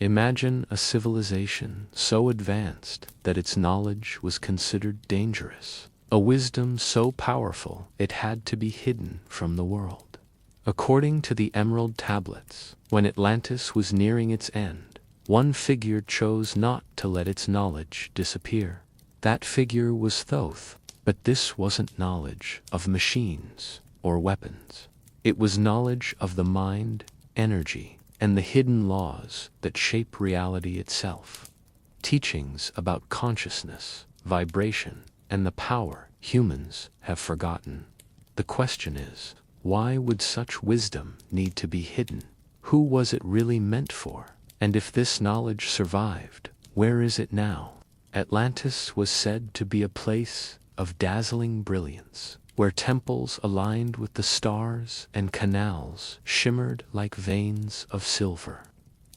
Imagine a civilization so advanced that its knowledge was considered dangerous, a wisdom so powerful it had to be hidden from the world. According to the Emerald Tablets, when Atlantis was nearing its end, one figure chose not to let its knowledge disappear. That figure was Thoth, but this wasn't knowledge of machines or weapons. It was knowledge of the mind, energy, and the hidden laws that shape reality itself. Teachings about consciousness, vibration, and the power humans have forgotten. The question is, why would such wisdom need to be hidden? Who was it really meant for? And if this knowledge survived, where is it now? Atlantis was said to be a place of dazzling brilliance, where temples aligned with the stars and canals shimmered like veins of silver.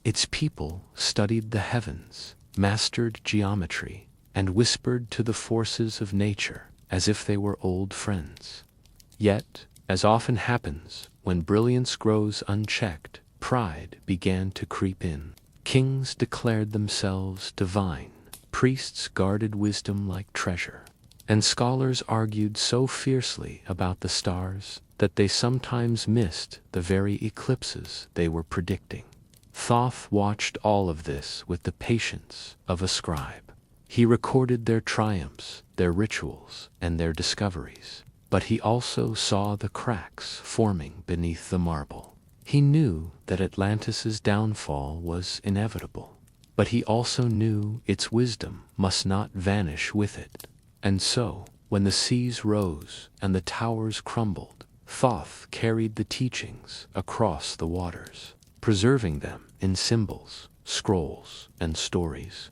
Its people studied the heavens, mastered geometry, and whispered to the forces of nature as if they were old friends. Yet, as often happens when brilliance grows unchecked, pride began to creep in. Kings declared themselves divine, priests guarded wisdom like treasure, and scholars argued so fiercely about the stars that they sometimes missed the very eclipses they were predicting. Thoth watched all of this with the patience of a scribe. He recorded their triumphs, their rituals, and their discoveries, but he also saw the cracks forming beneath the marble. He knew that Atlantis's downfall was inevitable, but he also knew its wisdom must not vanish with it. And so, when the seas rose and the towers crumbled, Thoth carried the teachings across the waters, preserving them in symbols, scrolls, and stories.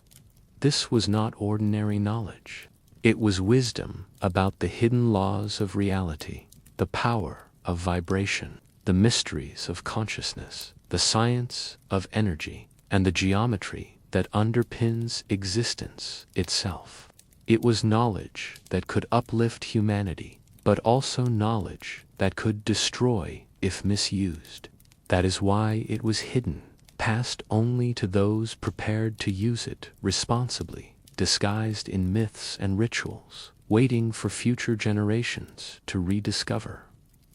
This was not ordinary knowledge. It was wisdom about the hidden laws of reality, the power of vibration, the mysteries of consciousness, the science of energy, and the geometry that underpins existence itself. It was knowledge that could uplift humanity, but also knowledge that could destroy if misused. That is why it was hidden, passed only to those prepared to use it responsibly, disguised in myths and rituals, waiting for future generations to rediscover.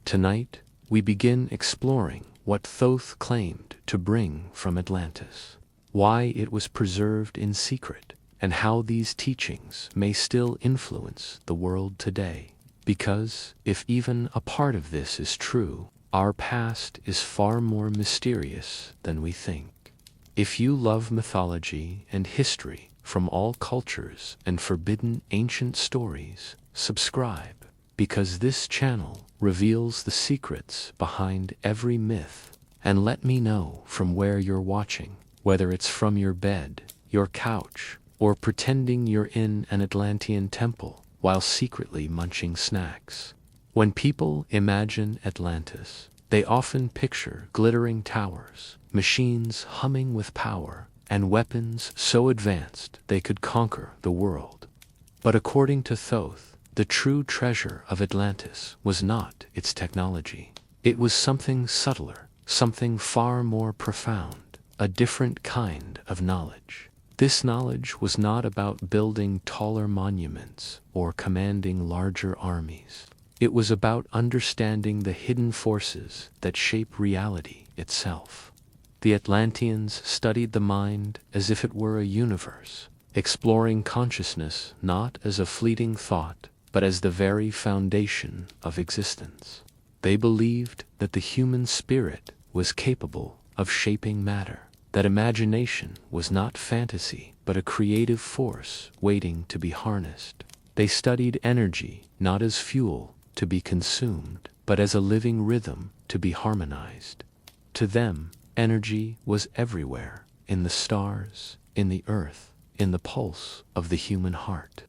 Tonight, we begin exploring what Thoth claimed to bring from Atlantis, why it was preserved in secret, and how these teachings may still influence the world today. Because, if even a part of this is true, our past is far more mysterious than we think. If you love mythology and history from all cultures and forbidden ancient stories, subscribe, because this channel reveals the secrets behind every myth. And let me know from where you're watching, whether it's from your bed, your couch, or pretending you're in an Atlantean temple while secretly munching snacks. When people imagine Atlantis, they often picture glittering towers, machines humming with power, and weapons so advanced they could conquer the world. But according to Thoth, the true treasure of Atlantis was not its technology. It was something subtler, something far more profound, a different kind of knowledge. This knowledge was not about building taller monuments or commanding larger armies. It was about understanding the hidden forces that shape reality itself. The Atlanteans studied the mind as if it were a universe, exploring consciousness not as a fleeting thought, but as the very foundation of existence. They believed that the human spirit was capable of shaping matter, that imagination was not fantasy, but a creative force waiting to be harnessed. They studied energy not as fuel to be consumed, but as a living rhythm to be harmonized. To them, energy was everywhere, in the stars, in the earth, in the pulse of the human heart.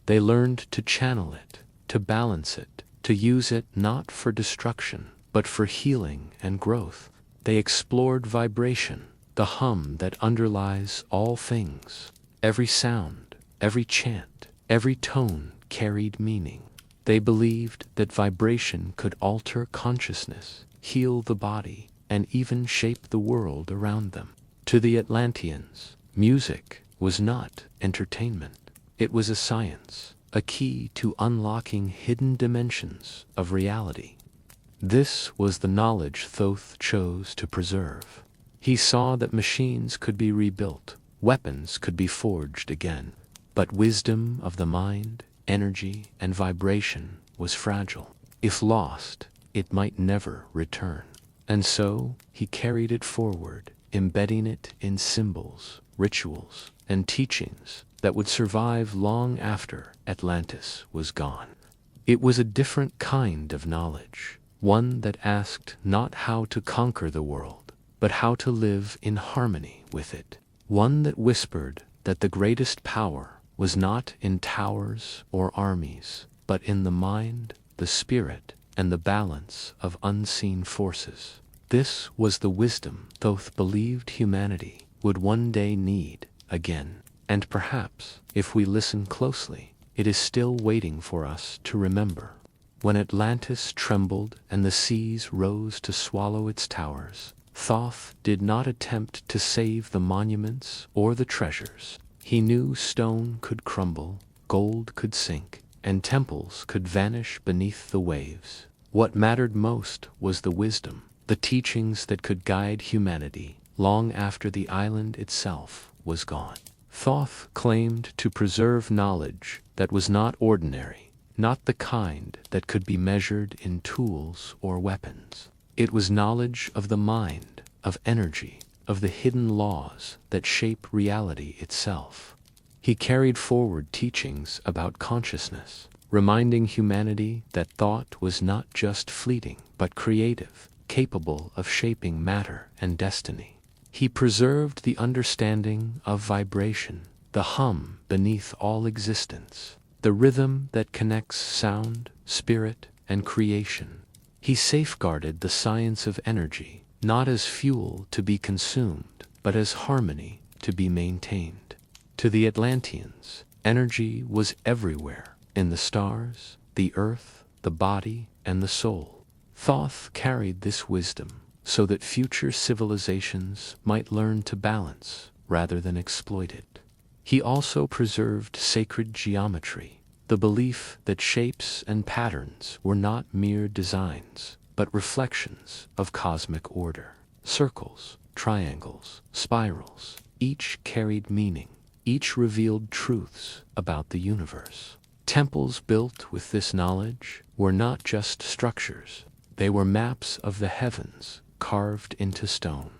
They learned to channel it, to balance it, to use it not for destruction, but for healing and growth. They explored vibration, the hum that underlies all things. Every sound, every chant, every tone carried meaning. They believed that vibration could alter consciousness, heal the body, and even shape the world around them. To the Atlanteans, music was not entertainment. It was a science, a key to unlocking hidden dimensions of reality. This was the knowledge Thoth chose to preserve. He saw that machines could be rebuilt, weapons could be forged again, but wisdom of the mind, energy, and vibration was fragile. If lost, it might never return. And so he carried it forward, embedding it in symbols, rituals, and teachings that would survive long after Atlantis was gone. It was a different kind of knowledge, one that asked not how to conquer the world, but how to live in harmony with it. One that whispered that the greatest power was not in towers or armies, but in the mind, the spirit, and the balance of unseen forces. This was the wisdom Thoth believed humanity would one day need again. And perhaps, if we listen closely, it is still waiting for us to remember. When Atlantis trembled and the seas rose to swallow its towers, Thoth did not attempt to save the monuments or the treasures. He knew stone could crumble, gold could sink, and temples could vanish beneath the waves. What mattered most was the wisdom, the teachings that could guide humanity long after the island itself was gone. Thoth claimed to preserve knowledge that was not ordinary, not the kind that could be measured in tools or weapons. It was knowledge of the mind, of energy, of the hidden laws that shape reality itself. He carried forward teachings about consciousness, reminding humanity that thought was not just fleeting, but creative, capable of shaping matter and destiny. He preserved the understanding of vibration, the hum beneath all existence, the rhythm that connects sound, spirit, and creation. He safeguarded the science of energy, not as fuel to be consumed, but as harmony to be maintained. To the Atlanteans, energy was everywhere, in the stars, the earth, the body, and the soul. Thoth carried this wisdom so that future civilizations might learn to balance rather than exploit it. He also preserved sacred geometry, the belief that shapes and patterns were not mere designs, but reflections of cosmic order. Circles, triangles, spirals, each carried meaning, each revealed truths about the universe. Temples built with this knowledge were not just structures, they were maps of the heavens carved into stone.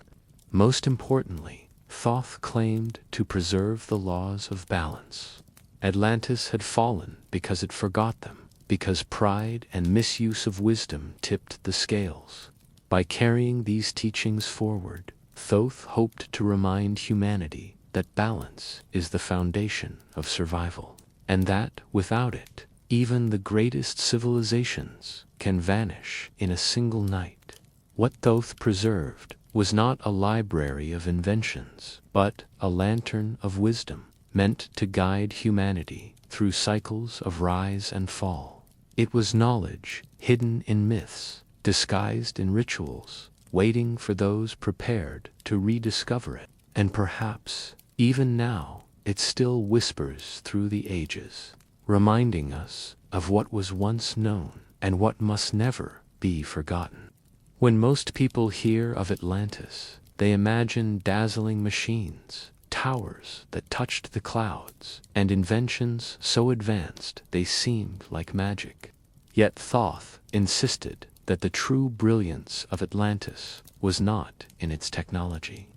Most importantly, Thoth claimed to preserve the laws of balance. Atlantis had fallen because it forgot them, because pride and misuse of wisdom tipped the scales. By carrying these teachings forward, Thoth hoped to remind humanity that balance is the foundation of survival, and that, without it, even the greatest civilizations can vanish in a single night. What Thoth preserved was not a library of inventions, but a lantern of wisdom, meant to guide humanity through cycles of rise and fall. It was knowledge hidden in myths, disguised in rituals, waiting for those prepared to rediscover it. And perhaps, even now, it still whispers through the ages, reminding us of what was once known and what must never be forgotten. When most people hear of Atlantis, they imagine dazzling machines, towers that touched the clouds, and inventions so advanced they seemed like magic. Yet Thoth insisted that the true brilliance of Atlantis was not in its technology.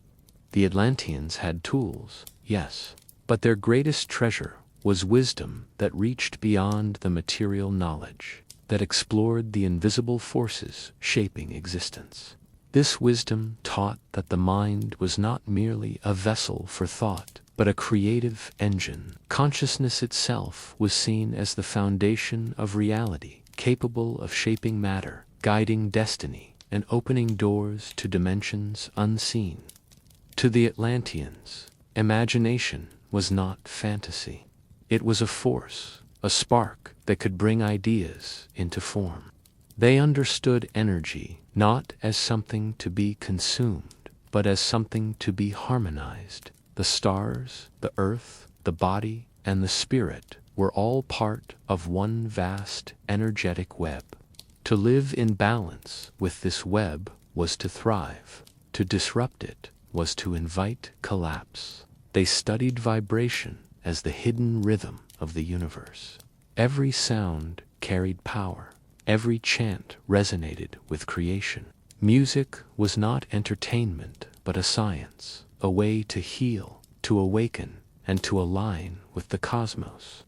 The Atlanteans had tools, yes, but their greatest treasure was wisdom that reached beyond the material knowledge, that explored the invisible forces shaping existence. This wisdom taught that the mind was not merely a vessel for thought, but a creative engine. Consciousness itself was seen as the foundation of reality, capable of shaping matter, guiding destiny, and opening doors to dimensions unseen. To the Atlanteans, imagination was not fantasy. It was a force, a spark that could bring ideas into form. They understood energy not as something to be consumed, but as something to be harmonized. The stars, the earth, the body, and the spirit were all part of one vast energetic web. To live in balance with this web was to thrive. To disrupt it was to invite collapse. They studied vibration as the hidden rhythm of the universe. Every sound carried power. Every chant resonated with creation. Music was not entertainment, but a science, a way to heal, to awaken, and to align with the cosmos.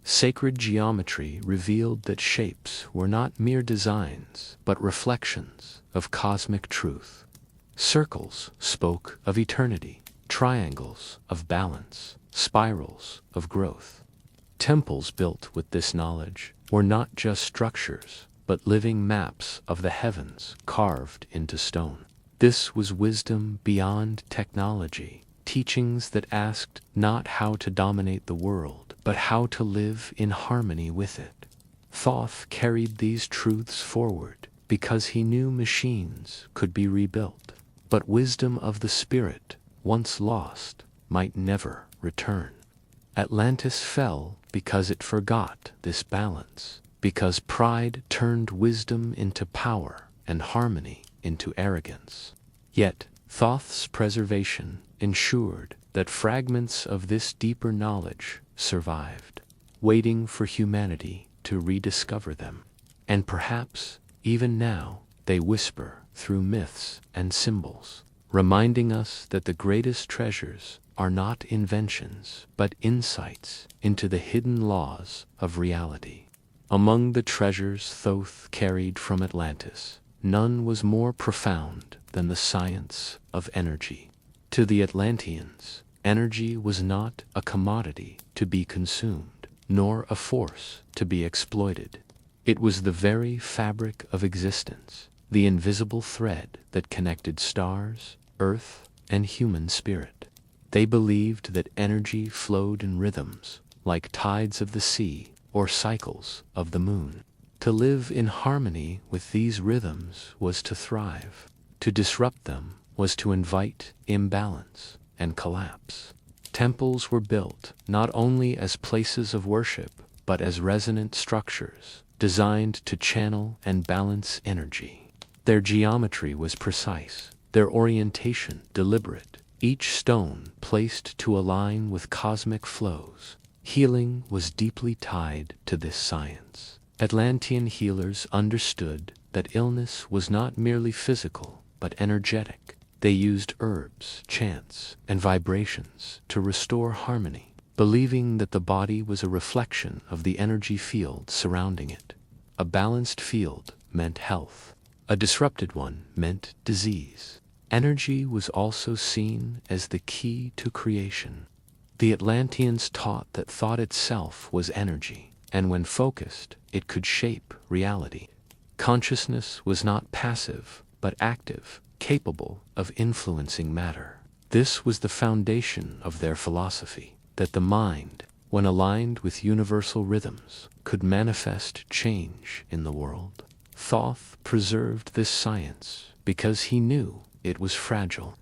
Sacred geometry revealed that shapes were not mere designs, but reflections of cosmic truth. Circles spoke of eternity, triangles of balance, spirals of growth. Temples built with this knowledge were not just structures, but living maps of the heavens carved into stone. This was wisdom beyond technology, teachings that asked not how to dominate the world, but how to live in harmony with it. Thoth carried these truths forward because he knew machines could be rebuilt, but wisdom of the spirit, once lost, might never return. Atlantis fell because it forgot this balance, because pride turned wisdom into power and harmony into arrogance. Yet Thoth's preservation ensured that fragments of this deeper knowledge survived, waiting for humanity to rediscover them. And perhaps, even now, they whisper through myths and symbols, reminding us that the greatest treasures are not inventions, but insights into the hidden laws of reality. Among the treasures Thoth carried from Atlantis, none was more profound than the science of energy. To the Atlanteans, energy was not a commodity to be consumed, nor a force to be exploited. It was the very fabric of existence, the invisible thread that connected stars, earth, and human spirit. They believed that energy flowed in rhythms, like tides of the sea or cycles of the moon. To live in harmony with these rhythms was to thrive. To disrupt them was to invite imbalance and collapse. Temples were built not only as places of worship, but as resonant structures designed to channel and balance energy. Their geometry was precise, their orientation deliberate, each stone placed to align with cosmic flows. Healing was deeply tied to this science. Atlantean healers understood that illness was not merely physical, but energetic. They used herbs, chants, and vibrations to restore harmony, believing that the body was a reflection of the energy field surrounding it. A balanced field meant health. A disrupted one meant disease. Energy was also seen as the key to creation. The Atlanteans taught that thought itself was energy, and when focused, it could shape reality. Consciousness was not passive, but active, capable of influencing matter. This was the foundation of their philosophy, that the mind, when aligned with universal rhythms, could manifest change in the world. Thoth preserved this science because he knew it was fragile.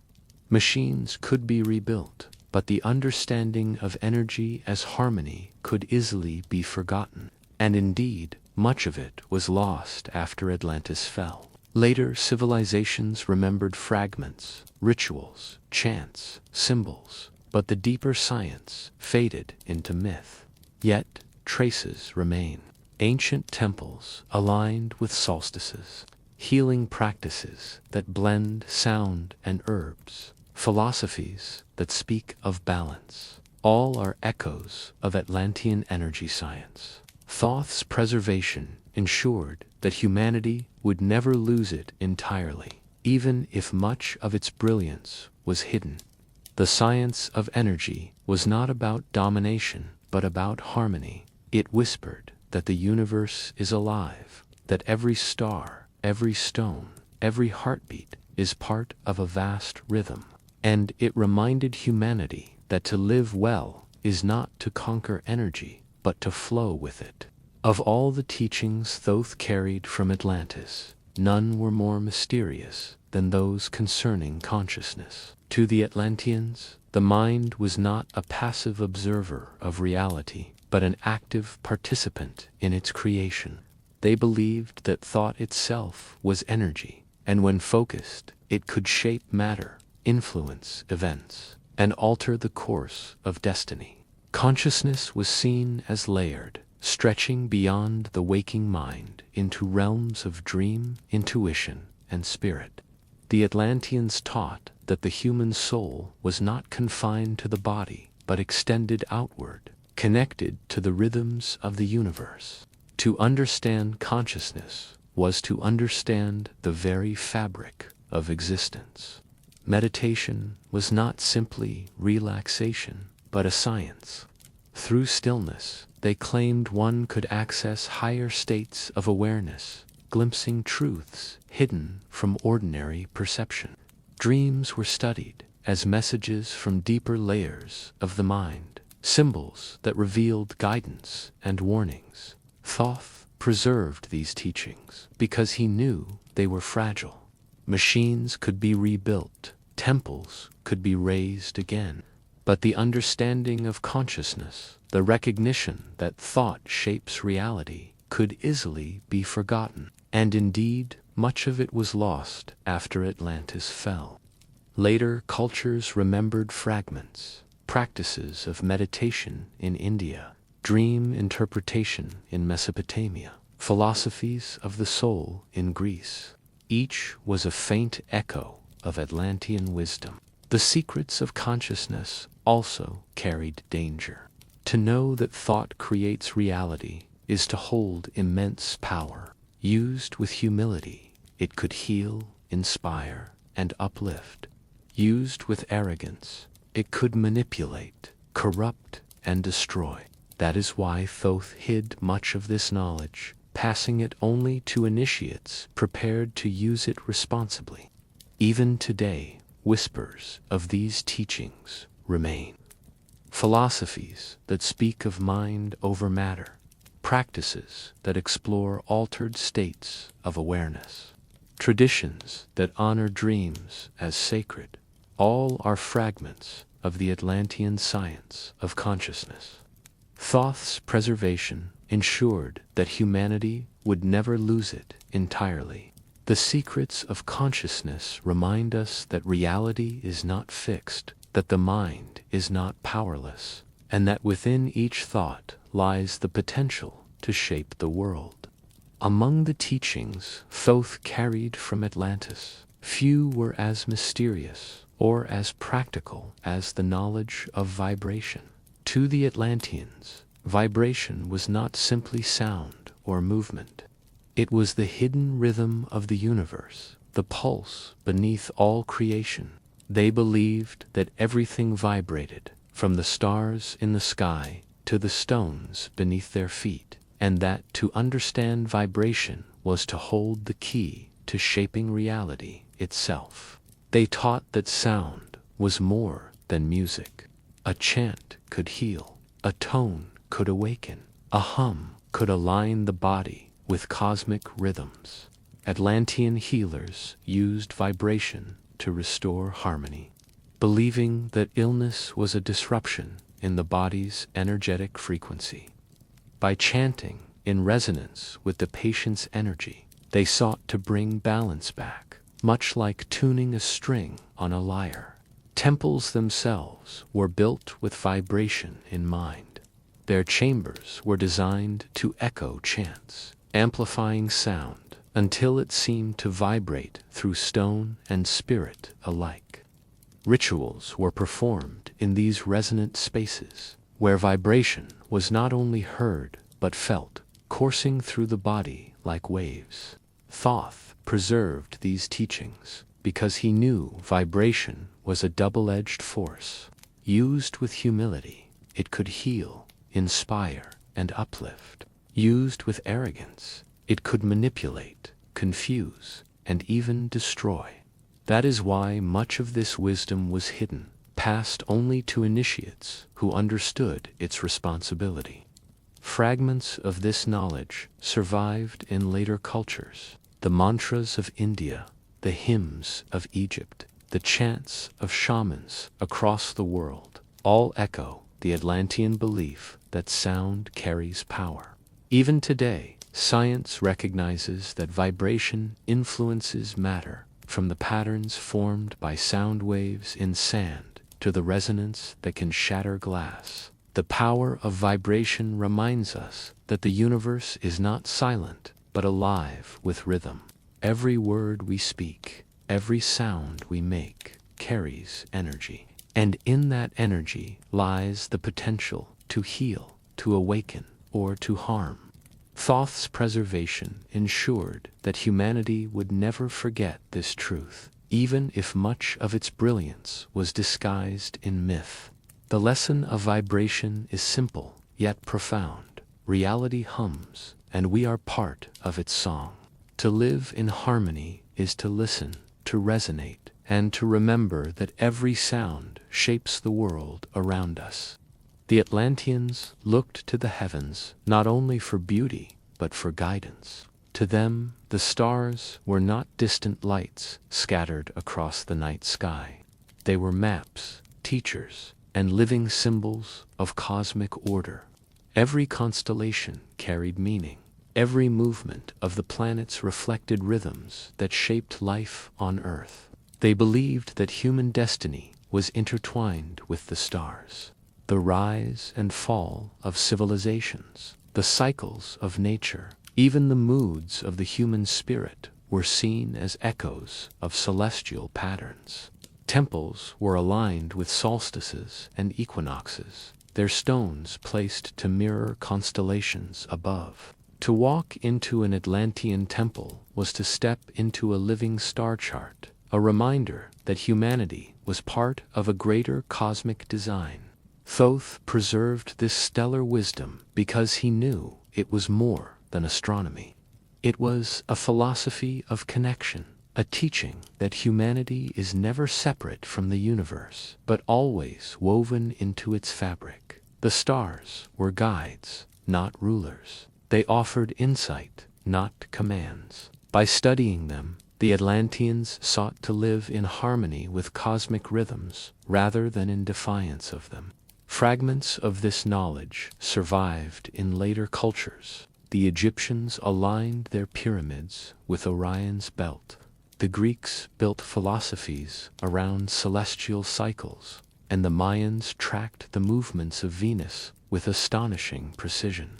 Machines could be rebuilt, but the understanding of energy as harmony could easily be forgotten, and indeed, much of it was lost after Atlantis fell. Later civilizations remembered fragments, rituals, chants, symbols, but the deeper science faded into myth. Yet, traces remain. Ancient temples aligned with solstices, healing practices that blend sound and herbs, philosophies that speak of balance. All are echoes of Atlantean energy science. Thoth's preservation ensured that humanity would never lose it entirely, even if much of its brilliance was hidden. The science of energy was not about domination, but about harmony. It whispered that the universe is alive, that every star, every stone, every heartbeat is part of a vast rhythm. And it reminded humanity that to live well is not to conquer energy, but to flow with it. Of all the teachings Thoth carried from Atlantis, none were more mysterious than those concerning consciousness. To the Atlanteans, the mind was not a passive observer of reality, but an active participant in its creation. They believed that thought itself was energy, and when focused, it could shape matter, influence events, and alter the course of destiny. Consciousness was seen as layered, stretching beyond the waking mind into realms of dream, intuition, and spirit. The Atlanteans taught that the human soul was not confined to the body, but extended outward, connected to the rhythms of the universe. To understand consciousness was to understand the very fabric of existence. Meditation was not simply relaxation, but a science. Through stillness, they claimed one could access higher states of awareness, glimpsing truths hidden from ordinary perception. Dreams were studied as messages from deeper layers of the mind, symbols that revealed guidance and warnings. Thoth preserved these teachings because he knew they were fragile. Machines could be rebuilt, temples could be raised again, but the understanding of consciousness, the recognition that thought shapes reality, could easily be forgotten, and indeed much of it was lost after Atlantis fell. Later cultures remembered fragments, practices of meditation in India, dream interpretation in Mesopotamia, philosophies of the soul in Greece. Each was a faint echo of Atlantean wisdom. The secrets of consciousness also carried danger. To know that thought creates reality is to hold immense power. Used with humility, it could heal, inspire, and uplift. Used with arrogance, it could manipulate, corrupt, and destroy. That is why Thoth hid much of this knowledge, passing it only to initiates prepared to use it responsibly. Even today, whispers of these teachings remain. Philosophies that speak of mind over matter, practices that explore altered states of awareness, traditions that honor dreams as sacred, all are fragments of the Atlantean science of consciousness. Thoth's preservation ensured that humanity would never lose it entirely. The secrets of consciousness remind us that reality is not fixed, that the mind is not powerless, and that within each thought lies the potential to shape the world. Among the teachings Thoth carried from Atlantis, few were as mysterious or as practical as the knowledge of vibration. To the Atlanteans, vibration was not simply sound or movement. It was the hidden rhythm of the universe, the pulse beneath all creation. They believed that everything vibrated, from the stars in the sky to the stones beneath their feet, and that to understand vibration was to hold the key to shaping reality itself. They taught that sound was more than music. A chant could heal, a tone could awaken, a hum could align the body with cosmic rhythms. Atlantean healers used vibration to restore harmony, believing that illness was a disruption in the body's energetic frequency. By chanting in resonance with the patient's energy, they sought to bring balance back, much like tuning a string on a lyre. Temples themselves were built with vibration in mind. Their chambers were designed to echo chants, amplifying sound until it seemed to vibrate through stone and spirit alike. Rituals were performed in these resonant spaces, where vibration was not only heard but felt, coursing through the body like waves. Thoth preserved these teachings because he knew vibration was a double-edged force. Used with humility, it could heal, inspire, and uplift. Used with arrogance, it could manipulate, confuse, and even destroy. That is why much of this wisdom was hidden, passed only to initiates who understood its responsibility. Fragments of this knowledge survived in later cultures. The mantras of India, the hymns of Egypt, the chants of shamans across the world, all echo the Atlantean belief that sound carries power. Even today, science recognizes that vibration influences matter, from the patterns formed by sound waves in sand to the resonance that can shatter glass. The power of vibration reminds us that the universe is not silent, but alive with rhythm. Every word we speak, every sound we make, carries energy. And in that energy lies the potential to heal, to awaken, or to harm. Thoth's preservation ensured that humanity would never forget this truth, even if much of its brilliance was disguised in myth. The lesson of vibration is simple, yet profound. Reality hums, and we are part of its song. To live in harmony is to listen, to resonate, and to remember that every sound shapes the world around us. The Atlanteans looked to the heavens not only for beauty, but for guidance. To them, the stars were not distant lights scattered across the night sky. They were maps, teachers, and living symbols of cosmic order. Every constellation carried meaning. Every movement of the planets reflected rhythms that shaped life on Earth. They believed that human destiny was intertwined with the stars. The rise and fall of civilizations, the cycles of nature, even the moods of the human spirit were seen as echoes of celestial patterns. Temples were aligned with solstices and equinoxes, their stones placed to mirror constellations above. To walk into an Atlantean temple was to step into a living star chart, a reminder that humanity was part of a greater cosmic design. Thoth preserved this stellar wisdom because he knew it was more than astronomy. It was a philosophy of connection, a teaching that humanity is never separate from the universe, but always woven into its fabric. The stars were guides, not rulers. They offered insight, not commands. By studying them, the Atlanteans sought to live in harmony with cosmic rhythms rather than in defiance of them. Fragments of this knowledge survived in later cultures. The Egyptians aligned their pyramids with Orion's belt. The Greeks built philosophies around celestial cycles, and the Mayans tracked the movements of Venus with astonishing precision.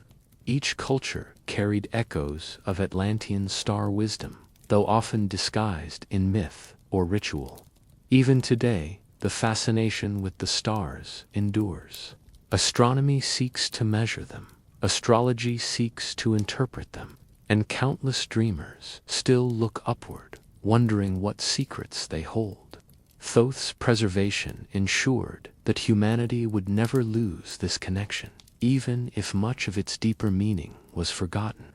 Each culture carried echoes of Atlantean star wisdom, though often disguised in myth or ritual. Even today, the fascination with the stars endures. Astronomy seeks to measure them, astrology seeks to interpret them, and countless dreamers still look upward, wondering what secrets they hold. Thoth's preservation ensured that humanity would never lose this connection, even if much of its deeper meaning was forgotten.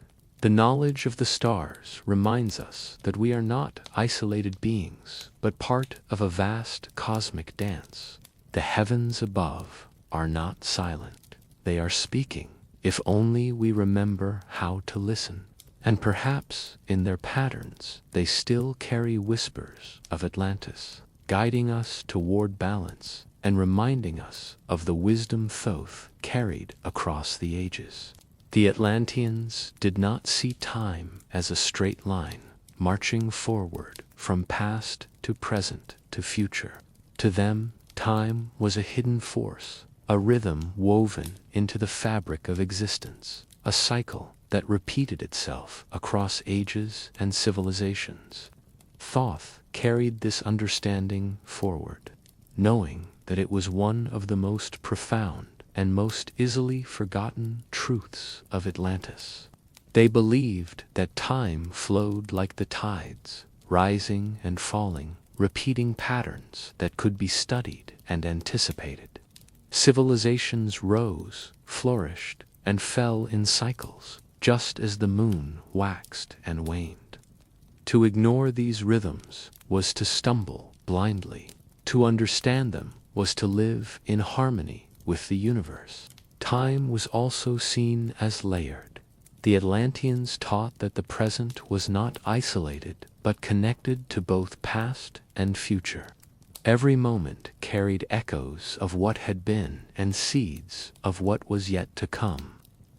The knowledge of the stars reminds us that we are not isolated beings, but part of a vast cosmic dance. The heavens above are not silent. They are speaking, if only we remember how to listen. And perhaps, in their patterns, they still carry whispers of Atlantis, guiding us toward balance and reminding us of the wisdom Thoth carried across the ages. The Atlanteans did not see time as a straight line, marching forward from past to present to future. To them, time was a hidden force, a rhythm woven into the fabric of existence, a cycle that repeated itself across ages and civilizations. Thoth carried this understanding forward, knowing that it was one of the most profound and most easily forgotten truths of Atlantis. They believed that time flowed like the tides, rising and falling, repeating patterns that could be studied and anticipated. Civilizations rose, flourished, and fell in cycles, just as the moon waxed and waned. To ignore these rhythms was to stumble blindly. To understand them was to live in harmony with the universe. Time was also seen as layered. The Atlanteans taught that the present was not isolated, but connected to both past and future. Every moment carried echoes of what had been and seeds of what was yet to come.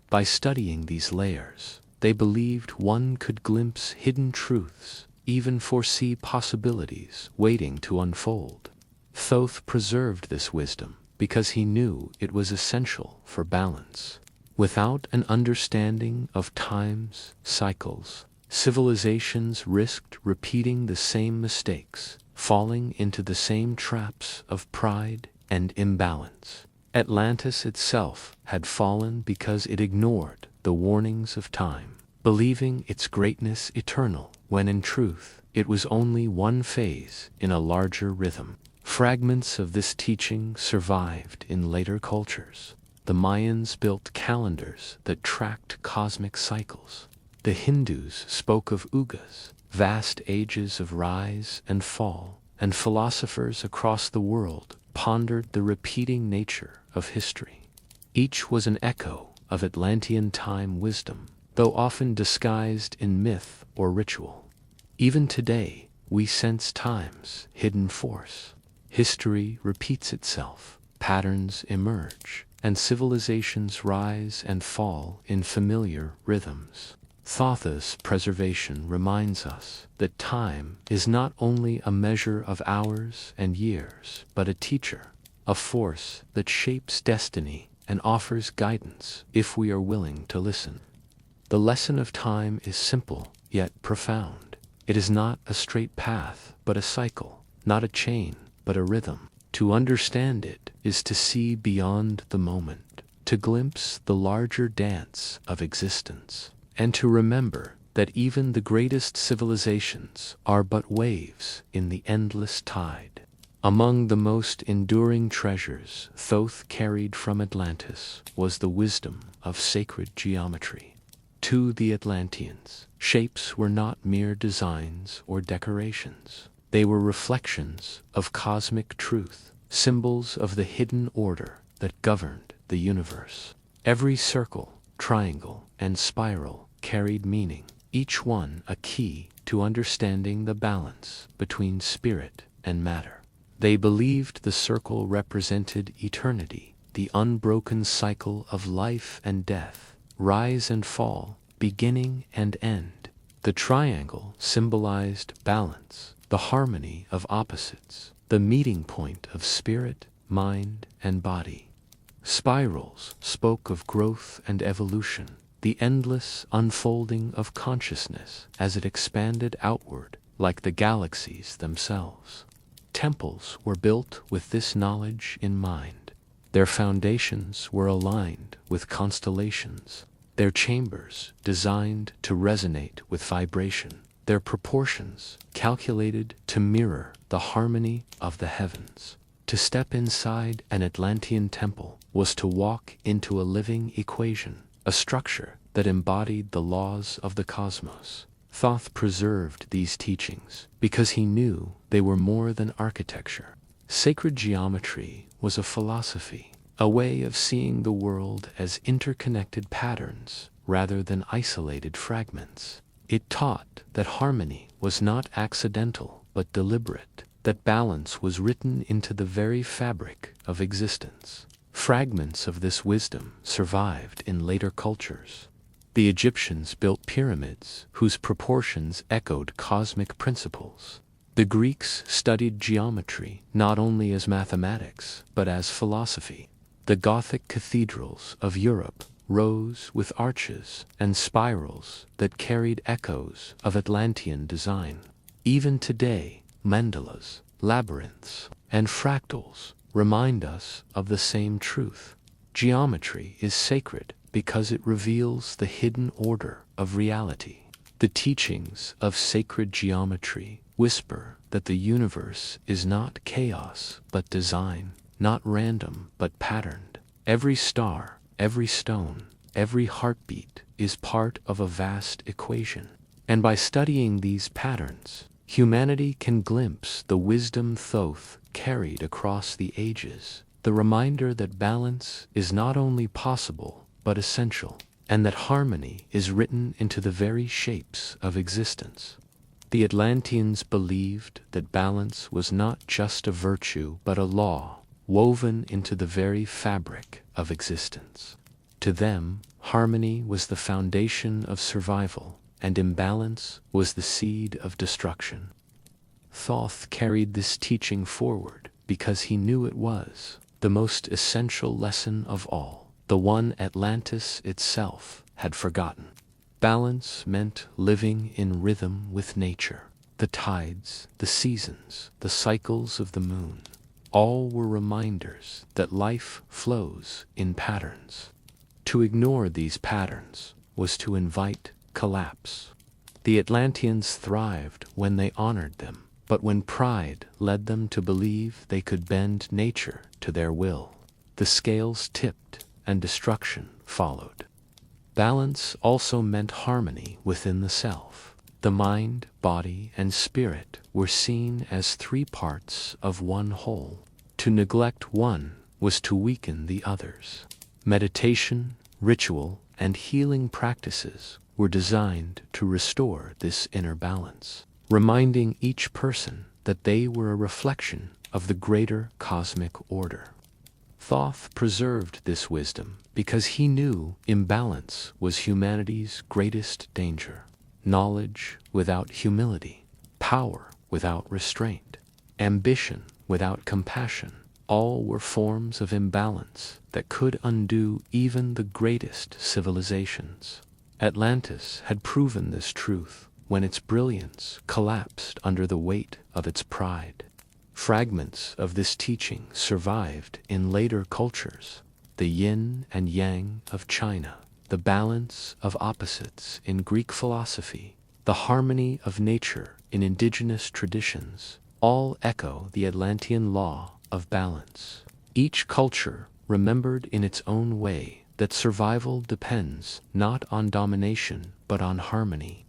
By studying these layers, they believed one could glimpse hidden truths, even foresee possibilities waiting to unfold. Thoth preserved this wisdom because he knew it was essential for balance. Without an understanding of time's cycles, civilizations risked repeating the same mistakes, falling into the same traps of pride and imbalance. Atlantis itself had fallen because it ignored the warnings of time, believing its greatness eternal, when in truth it was only one phase in a larger rhythm. Fragments of this teaching survived in later cultures. The Mayans built calendars that tracked cosmic cycles. The Hindus spoke of yugas, vast ages of rise and fall, and philosophers across the world pondered the repeating nature of history. Each was an echo of Atlantean time wisdom, though often disguised in myth or ritual. Even today, we sense time's hidden force. History repeats itself, patterns emerge, and civilizations rise and fall in familiar rhythms. Thoth's preservation reminds us that time is not only a measure of hours and years, but a teacher, a force that shapes destiny and offers guidance if we are willing to listen. The lesson of time is simple yet profound. It is not a straight path, but a cycle, not a chain, but a rhythm. To understand it is to see beyond the moment, to glimpse the larger dance of existence, and to remember that even the greatest civilizations are but waves in the endless tide. Among the most enduring treasures Thoth carried from Atlantis was the wisdom of sacred geometry. To the Atlanteans, shapes were not mere designs or decorations. They were reflections of cosmic truth, symbols of the hidden order that governed the universe. Every circle, triangle, and spiral carried meaning, each one a key to understanding the balance between spirit and matter. They believed the circle represented eternity, the unbroken cycle of life and death, rise and fall, beginning and end. The triangle symbolized balance, the harmony of opposites, the meeting point of spirit, mind, and body. Spirals spoke of growth and evolution, the endless unfolding of consciousness as it expanded outward like the galaxies themselves. Temples were built with this knowledge in mind. Their foundations were aligned with constellations, their chambers designed to resonate with vibration, their proportions calculated to mirror the harmony of the heavens. To step inside an Atlantean temple was to walk into a living equation, a structure that embodied the laws of the cosmos. Thoth preserved these teachings because he knew they were more than architecture. Sacred geometry was a philosophy, a way of seeing the world as interconnected patterns rather than isolated fragments. It taught that harmony was not accidental but deliberate, that balance was written into the very fabric of existence. Fragments of this wisdom survived in later cultures. The Egyptians built pyramids whose proportions echoed cosmic principles. The Greeks studied geometry not only as mathematics but as philosophy. The Gothic cathedrals of Europe rose with arches and spirals that carried echoes of Atlantean design. Even today, mandalas, labyrinths, and fractals remind us of the same truth. Geometry is sacred because it reveals the hidden order of reality. The teachings of sacred geometry whisper that the universe is not chaos but design, not random but patterned. Every star, every stone, every heartbeat is part of a vast equation. And by studying these patterns, humanity can glimpse the wisdom Thoth carried across the ages, the reminder that balance is not only possible but essential. and that harmony is written into the very shapes of existence. The Atlanteans believed that balance was not just a virtue but a law, woven into the very fabric of existence. To them, harmony was the foundation of survival, and imbalance was the seed of destruction. Thoth carried this teaching forward because he knew it was the most essential lesson of all, the one Atlantis itself had forgotten. Balance meant living in rhythm with nature. The tides, the seasons, the cycles of the moon, all were reminders that life flows in patterns. To ignore these patterns was to invite collapse. The Atlanteans thrived when they honored them, but when pride led them to believe they could bend nature to their will, the scales tipped and destruction followed. Balance also meant harmony within the self. The mind, body, and spirit were seen as three parts of one whole. To neglect one was to weaken the others. Meditation, ritual, and healing practices were designed to restore this inner balance, reminding each person that they were a reflection of the greater cosmic order. Thoth preserved this wisdom because he knew imbalance was humanity's greatest danger. Knowledge without humility, power without restraint, ambition without compassion, all were forms of imbalance that could undo even the greatest civilizations. Atlantis had proven this truth when its brilliance collapsed under the weight of its pride. Fragments of this teaching survived in later cultures: the yin and yang of China, the balance of opposites in Greek philosophy, the harmony of nature in indigenous traditions, all echo the Atlantean law of balance. Each culture remembered in its own way that survival depends not on domination but on harmony.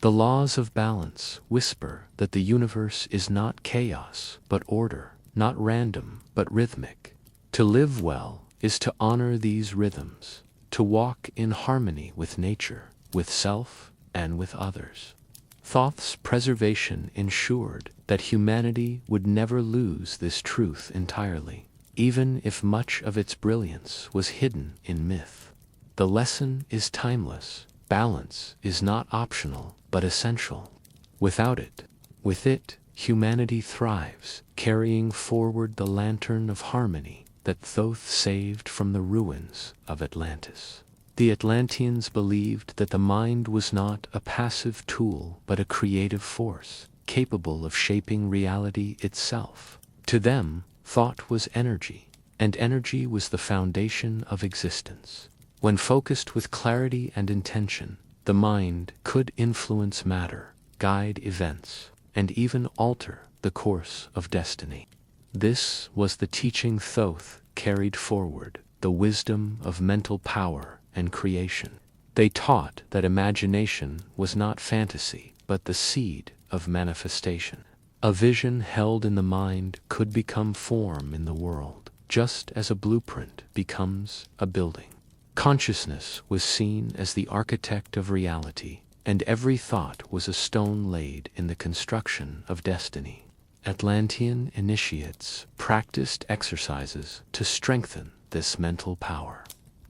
The laws of balance whisper that the universe is not chaos but order, not random but rhythmic. To live well is to honor these rhythms, to walk in harmony with nature, with self, and with others. Thoth's preservation ensured that humanity would never lose this truth entirely, even if much of its brilliance was hidden in myth. The lesson is timeless. Balance is not optional, but essential. Without it, with it, humanity thrives, carrying forward the lantern of harmony that Thoth saved from the ruins of Atlantis. The Atlanteans believed that the mind was not a passive tool, but a creative force, capable of shaping reality itself. To them, thought was energy, and energy was the foundation of existence. When focused with clarity and intention, the mind could influence matter, guide events, and even alter the course of destiny. This was the teaching Thoth carried forward, the wisdom of mental power and creation. They taught that imagination was not fantasy, but the seed of manifestation. A vision held in the mind could become form in the world, just as a blueprint becomes a building. Consciousness was seen as the architect of reality, and every thought was a stone laid in the construction of destiny. Atlantean initiates practiced exercises to strengthen this mental power.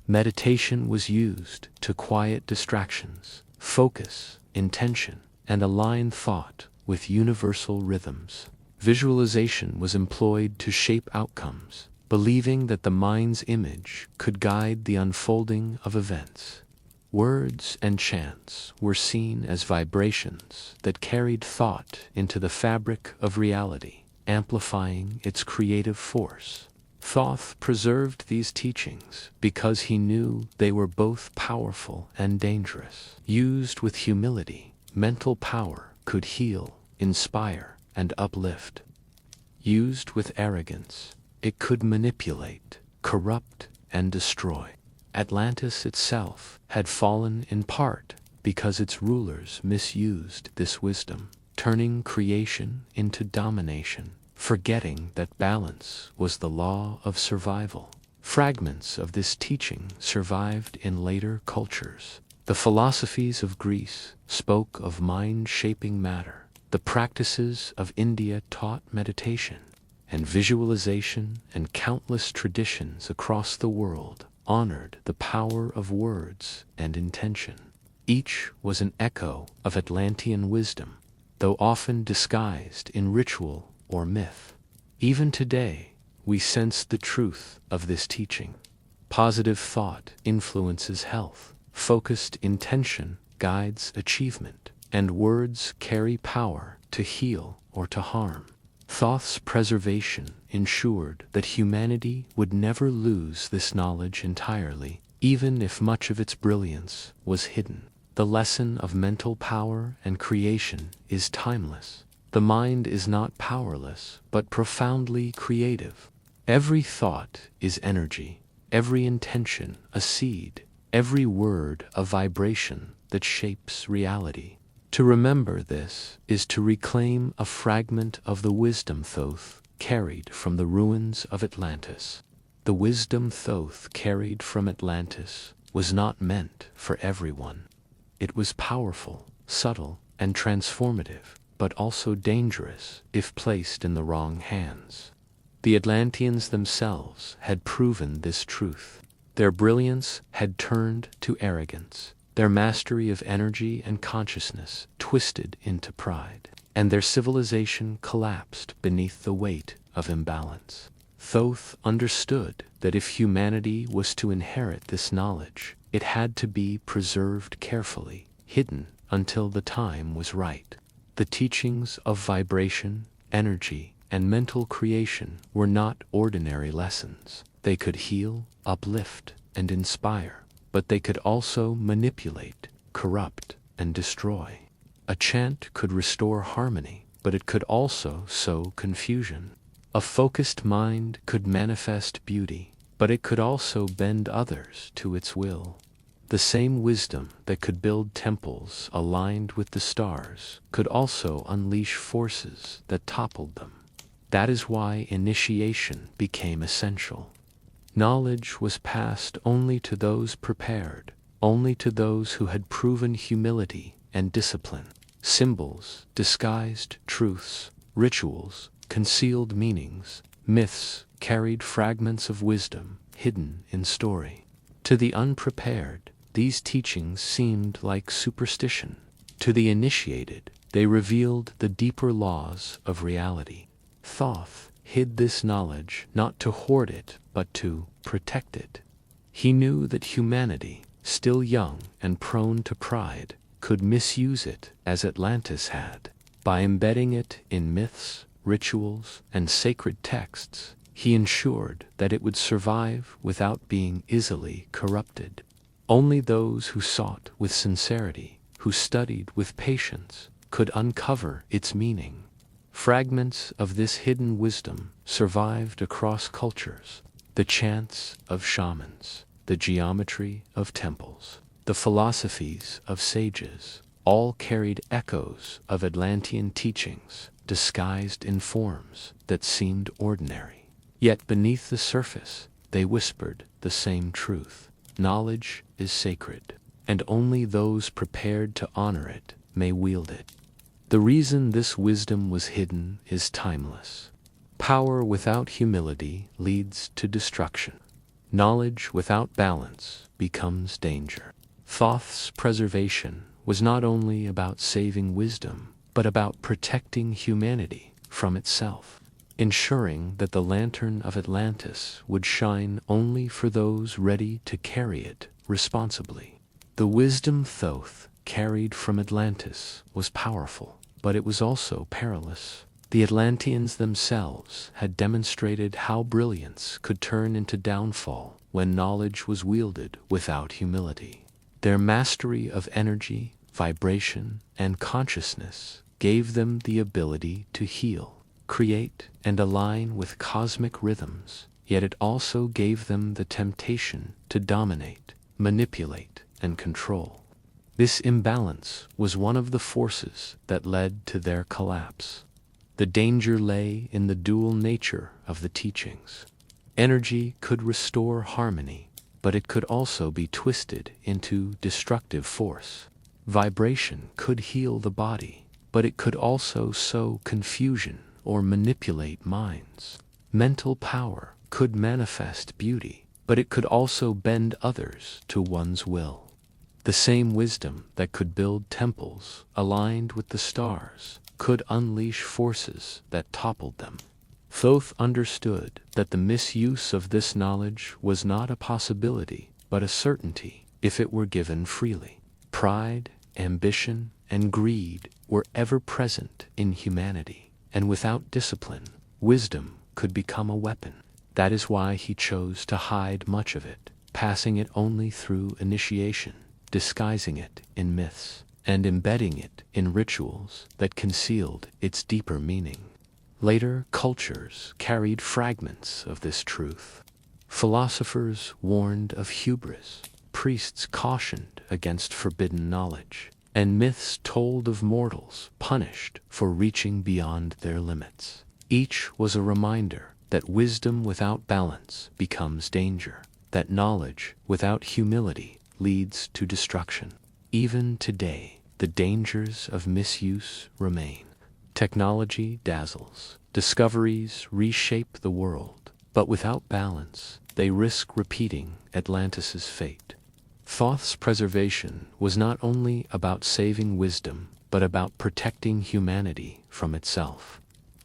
Meditation was used to quiet distractions, focus intention, and align thought with universal rhythms. Visualization was employed to shape outcomes, believing that the mind's image could guide the unfolding of events. Words and chants were seen as vibrations that carried thought into the fabric of reality, amplifying its creative force. Thoth preserved these teachings because he knew they were both powerful and dangerous. Used with humility, mental power could heal, inspire, and uplift. Used with arrogance, it could manipulate, corrupt, and destroy. Atlantis itself had fallen in part because its rulers misused this wisdom, turning creation into domination, forgetting that balance was the law of survival. Fragments of this teaching survived in later cultures. The philosophies of Greece spoke of mind-shaping matter. The practices of India taught meditation and visualization, and countless traditions across the world honored the power of words and intention. Each was an echo of Atlantean wisdom, though often disguised in ritual or myth. Even today, we sense the truth of this teaching. Positive thought influences health, focused intention guides achievement, and words carry power to heal or to harm. Thoth's preservation ensured that humanity would never lose this knowledge entirely, even if much of its brilliance was hidden. The lesson of mental power and creation is timeless. The mind is not powerless, but profoundly creative. Every thought is energy, every intention a seed, every word a vibration that shapes reality. To remember this is to reclaim a fragment of the wisdom Thoth carried from the ruins of Atlantis. The wisdom Thoth carried from Atlantis was not meant for everyone. It was powerful, subtle, and transformative, but also dangerous if placed in the wrong hands. The Atlanteans themselves had proven this truth. Their brilliance had turned to arrogance, their mastery of energy and consciousness twisted into pride, and their civilization collapsed beneath the weight of imbalance. Thoth understood that if humanity was to inherit this knowledge, it had to be preserved carefully, hidden until the time was right. The teachings of vibration, energy, and mental creation were not ordinary lessons. They could heal, uplift, and inspire, but they could also manipulate, corrupt, and destroy. A chant could restore harmony, but it could also sow confusion. A focused mind could manifest beauty, but it could also bend others to its will. The same wisdom that could build temples aligned with the stars could also unleash forces that toppled them. That is why initiation became essential. Knowledge was passed only to those prepared, only to those who had proven humility and discipline. Symbols disguised truths, rituals concealed meanings, myths carried fragments of wisdom hidden in story. To the unprepared, these teachings seemed like superstition. To the initiated, they revealed the deeper laws of reality. Thoth hid this knowledge not to hoard it, but to protect it. He knew that humanity, still young and prone to pride, could misuse it as Atlantis had. By embedding it in myths, rituals, and sacred texts, he ensured that it would survive without being easily corrupted. Only those who sought with sincerity, who studied with patience, could uncover its meaning. Fragments of this hidden wisdom survived across cultures. The chants of shamans, the geometry of temples, the philosophies of sages, all carried echoes of Atlantean teachings, disguised in forms that seemed ordinary. Yet beneath the surface, they whispered the same truth. Knowledge is sacred, and only those prepared to honor it may wield it. The reason this wisdom was hidden is timeless. Power without humility leads to destruction. Knowledge without balance becomes danger. Thoth's preservation was not only about saving wisdom, but about protecting humanity from itself, ensuring that the lantern of Atlantis would shine only for those ready to carry it responsibly. The wisdom Thoth carried from Atlantis was powerful, but it was also perilous. The Atlanteans themselves had demonstrated how brilliance could turn into downfall when knowledge was wielded without humility. Their mastery of energy, vibration, and consciousness gave them the ability to heal, create, and align with cosmic rhythms, yet it also gave them the temptation to dominate, manipulate, and control. This imbalance was one of the forces that led to their collapse. The danger lay in the dual nature of the teachings. Energy could restore harmony, but it could also be twisted into destructive force. Vibration could heal the body, but it could also sow confusion or manipulate minds. Mental power could manifest beauty, but it could also bend others to one's will. The same wisdom that could build temples aligned with the stars could unleash forces that toppled them. Thoth understood that the misuse of this knowledge was not a possibility, but a certainty if it were given freely. Pride, ambition, and greed were ever present in humanity, and without discipline, wisdom could become a weapon. That is why he chose to hide much of it, passing it only through initiation, disguising it in myths, and embedding it in rituals that concealed its deeper meaning. Later cultures carried fragments of this truth. Philosophers warned of hubris, priests cautioned against forbidden knowledge, and myths told of mortals punished for reaching beyond their limits. Each was a reminder that wisdom without balance becomes danger, that knowledge without humility leads to destruction. Even today, the dangers of misuse remain. Technology dazzles, discoveries reshape the world, but without balance, they risk repeating Atlantis's fate. Thoth's preservation was not only about saving wisdom, but about protecting humanity from itself,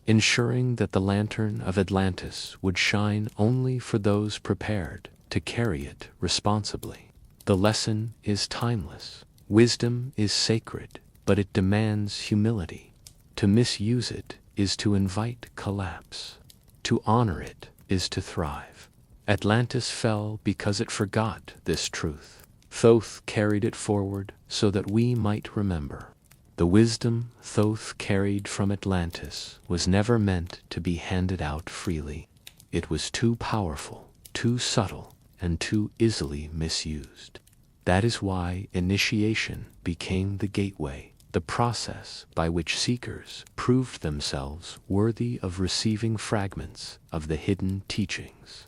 ensuring that the lantern of Atlantis would shine only for those prepared to carry it responsibly. The lesson is timeless. Wisdom is sacred, but it demands humility. To misuse it is to invite collapse. To honor it is to thrive. Atlantis fell because it forgot this truth. Thoth carried it forward so that we might remember. The wisdom Thoth carried from Atlantis was never meant to be handed out freely. It was too powerful, too subtle, and too easily misused. That is why initiation became the gateway, the process by which seekers proved themselves worthy of receiving fragments of the hidden teachings.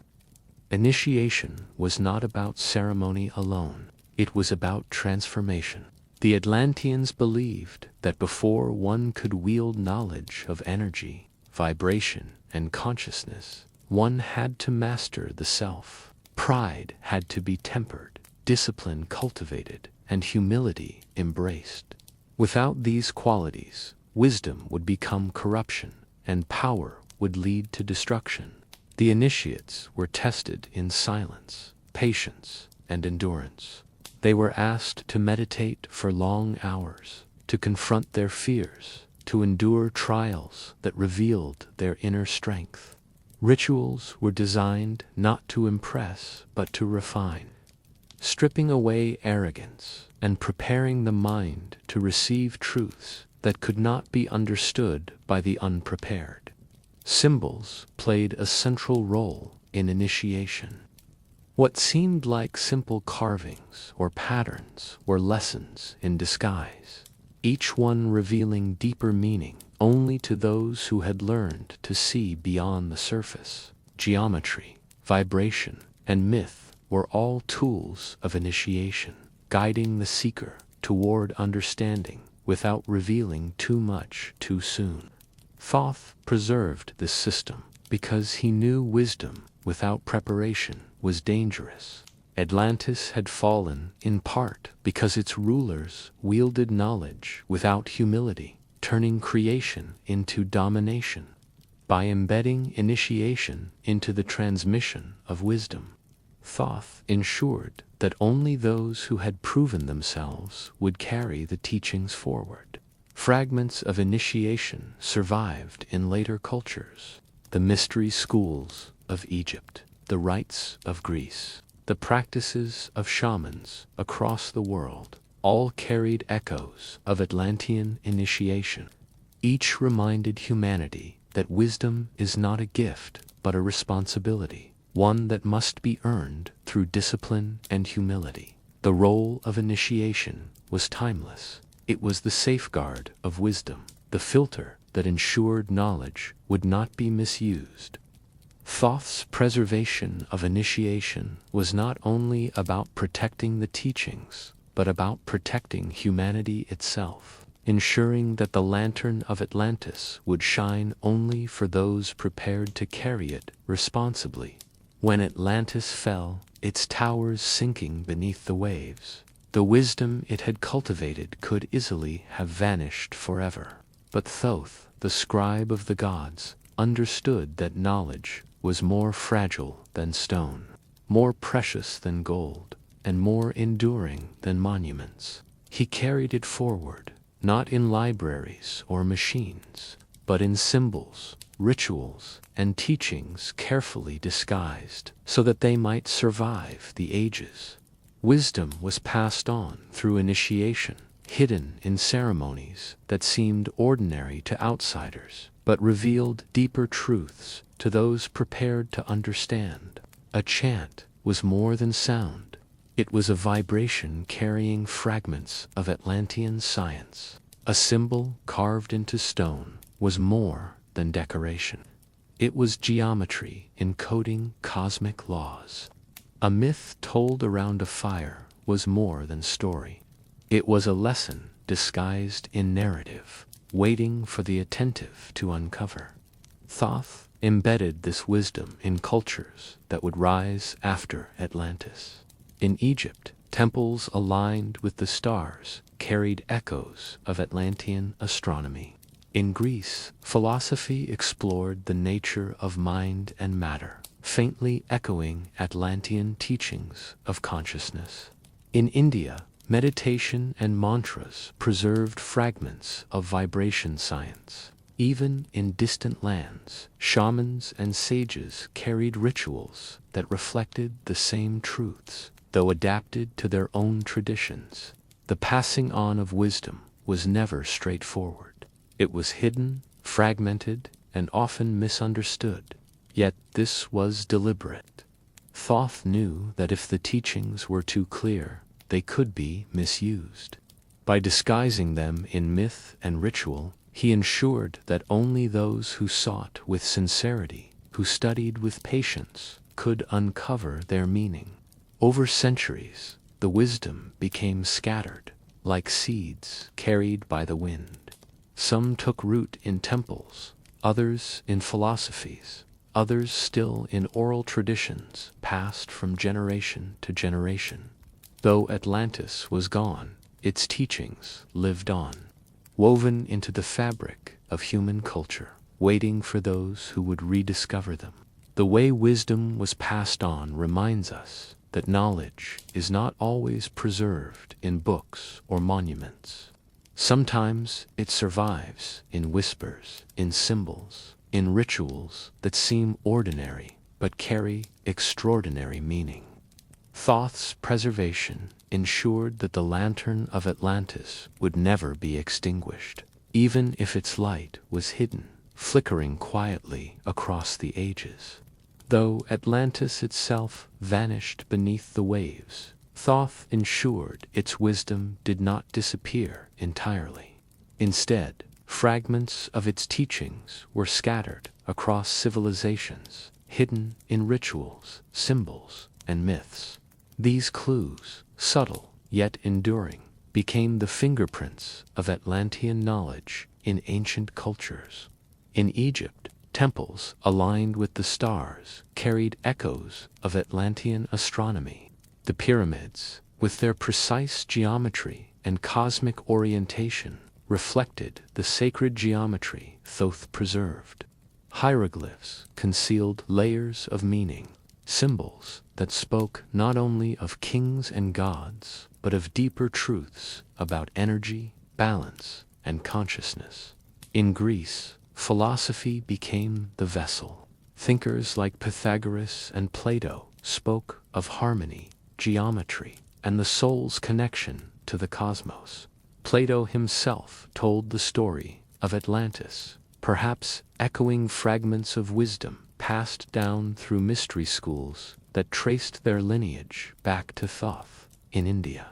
Initiation was not about ceremony alone, it was about transformation. The Atlanteans believed that before one could wield knowledge of energy, vibration, and consciousness, one had to master the self. Pride had to be tempered, discipline cultivated, and humility embraced. Without these qualities, wisdom would become corruption, and power would lead to destruction. The initiates were tested in silence, patience, and endurance. They were asked to meditate for long hours, to confront their fears, to endure trials that revealed their inner strength. Rituals were designed not to impress, but to refine, stripping away arrogance and preparing the mind to receive truths that could not be understood by the unprepared. Symbols played a central role in initiation. What seemed like simple carvings or patterns were lessons in disguise, each one revealing deeper meaning only to those who had learned to see beyond the surface. Geometry, vibration, and myth were all tools of initiation, guiding the seeker toward understanding without revealing too much too soon. Thoth preserved this system because he knew wisdom without preparation was dangerous. Atlantis had fallen in part because its rulers wielded knowledge without humility, turning creation into domination. By embedding initiation into the transmission of wisdom, Thoth ensured that only those who had proven themselves would carry the teachings forward. Fragments of initiation survived in later cultures. The mystery schools of Egypt, the rites of Greece, the practices of shamans across the world, all carried echoes of Atlantean initiation. Each reminded humanity that wisdom is not a gift, but a responsibility, one that must be earned through discipline and humility. The role of initiation was timeless. It was the safeguard of wisdom, the filter that ensured knowledge would not be misused. Thoth's preservation of initiation was not only about protecting the teachings, but about protecting humanity itself, ensuring that the lantern of Atlantis would shine only for those prepared to carry it responsibly. When Atlantis fell, its towers sinking beneath the waves, the wisdom it had cultivated could easily have vanished forever. But Thoth, the scribe of the gods, understood that knowledge was more fragile than stone, more precious than gold, and more enduring than monuments. He carried it forward, not in libraries or machines, but in symbols, rituals, and teachings carefully disguised, so that they might survive the ages. Wisdom was passed on through initiation, hidden in ceremonies that seemed ordinary to outsiders, but revealed deeper truths to those prepared to understand. A chant was more than sound. It was a vibration carrying fragments of Atlantean science. A symbol carved into stone was more than decoration. It was geometry encoding cosmic laws. A myth told around a fire was more than story. It was a lesson disguised in narrative, waiting for the attentive to uncover. Thoth embedded this wisdom in cultures that would rise after Atlantis. In Egypt, temples aligned with the stars carried echoes of Atlantean astronomy. In Greece, philosophy explored the nature of mind and matter, faintly echoing Atlantean teachings of consciousness. In India, meditation and mantras preserved fragments of vibration science. Even in distant lands, shamans and sages carried rituals that reflected the same truths, though adapted to their own traditions. The passing on of wisdom was never straightforward. It was hidden, fragmented, and often misunderstood. Yet this was deliberate. Thoth knew that if the teachings were too clear, they could be misused. By disguising them in myth and ritual, he ensured that only those who sought with sincerity, who studied with patience, could uncover their meaning. Over centuries, the wisdom became scattered, like seeds carried by the wind. Some took root in temples, others in philosophies, others still in oral traditions passed from generation to generation. Though Atlantis was gone, its teachings lived on, woven into the fabric of human culture, waiting for those who would rediscover them. The way wisdom was passed on reminds us that knowledge is not always preserved in books or monuments. Sometimes it survives in whispers, in symbols, in rituals that seem ordinary but carry extraordinary meaning. Thoth's preservation ensured that the lantern of Atlantis would never be extinguished, even if its light was hidden, flickering quietly across the ages. Though Atlantis itself vanished beneath the waves, Thoth ensured its wisdom did not disappear entirely. Instead, fragments of its teachings were scattered across civilizations, hidden in rituals, symbols, and myths. These clues, subtle yet enduring, became the fingerprints of Atlantean knowledge in ancient cultures. In Egypt, temples aligned with the stars carried echoes of Atlantean astronomy. The pyramids, with their precise geometry and cosmic orientation, reflected the sacred geometry Thoth preserved. Hieroglyphs concealed layers of meaning, symbols that spoke not only of kings and gods, but of deeper truths about energy, balance, and consciousness. In Greece, philosophy became the vessel. Thinkers like Pythagoras and Plato spoke of harmony, geometry, and the soul's connection to the cosmos. Plato himself told the story of Atlantis, perhaps echoing fragments of wisdom passed down through mystery schools that traced their lineage back to Thoth in India.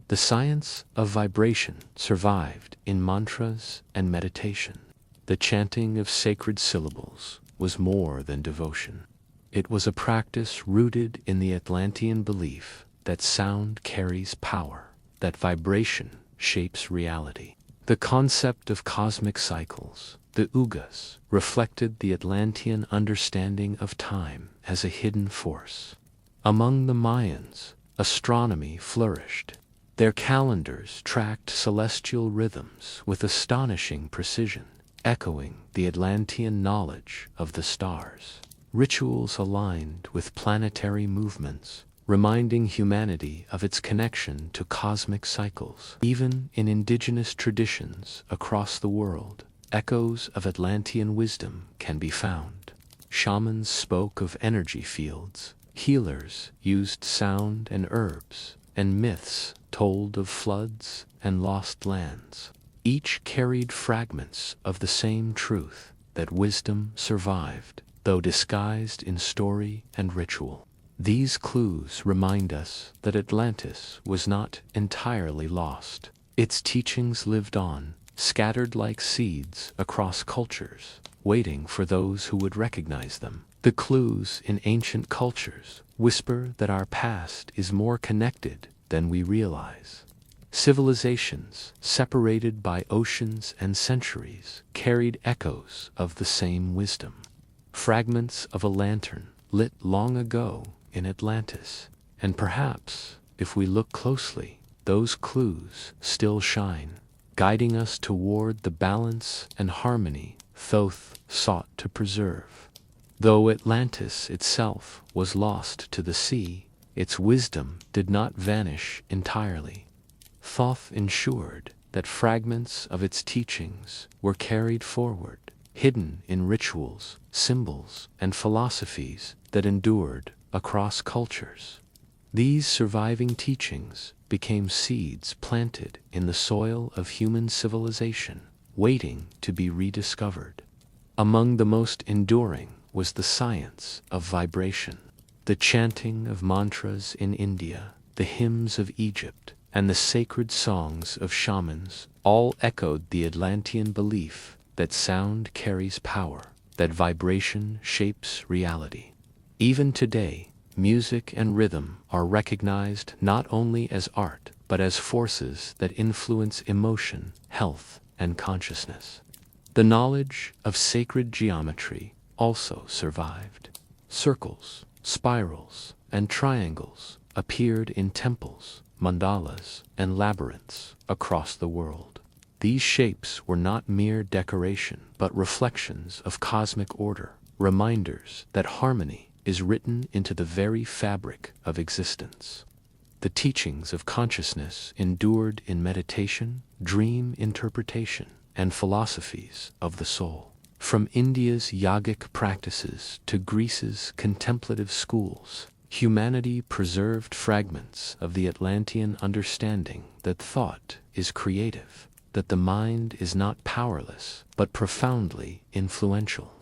The science of vibration survived in mantras and meditation. The chanting of sacred syllables was more than devotion. It was a practice rooted in the Atlantean belief that sound carries power, that vibration shapes reality. The concept of cosmic cycles, the Ugas, reflected the Atlantean understanding of time as a hidden force. Among the Mayans, astronomy flourished. Their calendars tracked celestial rhythms with astonishing precision, echoing the Atlantean knowledge of the stars. Rituals aligned with planetary movements, reminding humanity of its connection to cosmic cycles. Even in indigenous traditions across the world, echoes of Atlantean wisdom can be found. Shamans spoke of energy fields, healers used sound and herbs, and myths told of floods and lost lands. Each carried fragments of the same truth, that wisdom survived, though disguised in story and ritual. These clues remind us that Atlantis was not entirely lost. Its teachings lived on, scattered like seeds across cultures, waiting for those who would recognize them. The clues in ancient cultures whisper that our past is more connected than we realize. Civilizations, separated by oceans and centuries, carried echoes of the same wisdom. Fragments of a lantern lit long ago in Atlantis, and perhaps, if we look closely, those clues still shine, guiding us toward the balance and harmony Thoth sought to preserve. Though Atlantis itself was lost to the sea, its wisdom did not vanish entirely. Thoth ensured that fragments of its teachings were carried forward, hidden in rituals, symbols, and philosophies that endured across cultures. These surviving teachings became seeds planted in the soil of human civilization, waiting to be rediscovered. Among the most enduring was the science of vibration. The chanting of mantras in India, the hymns of Egypt, and the sacred songs of shamans all echoed the Atlantean belief that sound carries power, that vibration shapes reality. Even today, music and rhythm are recognized not only as art, but as forces that influence emotion, health, and consciousness. The knowledge of sacred geometry also survived. Circles, spirals, and triangles appeared in temples, mandalas, and labyrinths across the world. These shapes were not mere decoration, but reflections of cosmic order, reminders that harmony is written into the very fabric of existence. The teachings of consciousness endured in meditation, dream interpretation, and philosophies of the soul. From India's yogic practices to Greece's contemplative schools, humanity preserved fragments of the Atlantean understanding that thought is creative, that the mind is not powerless, but profoundly influential.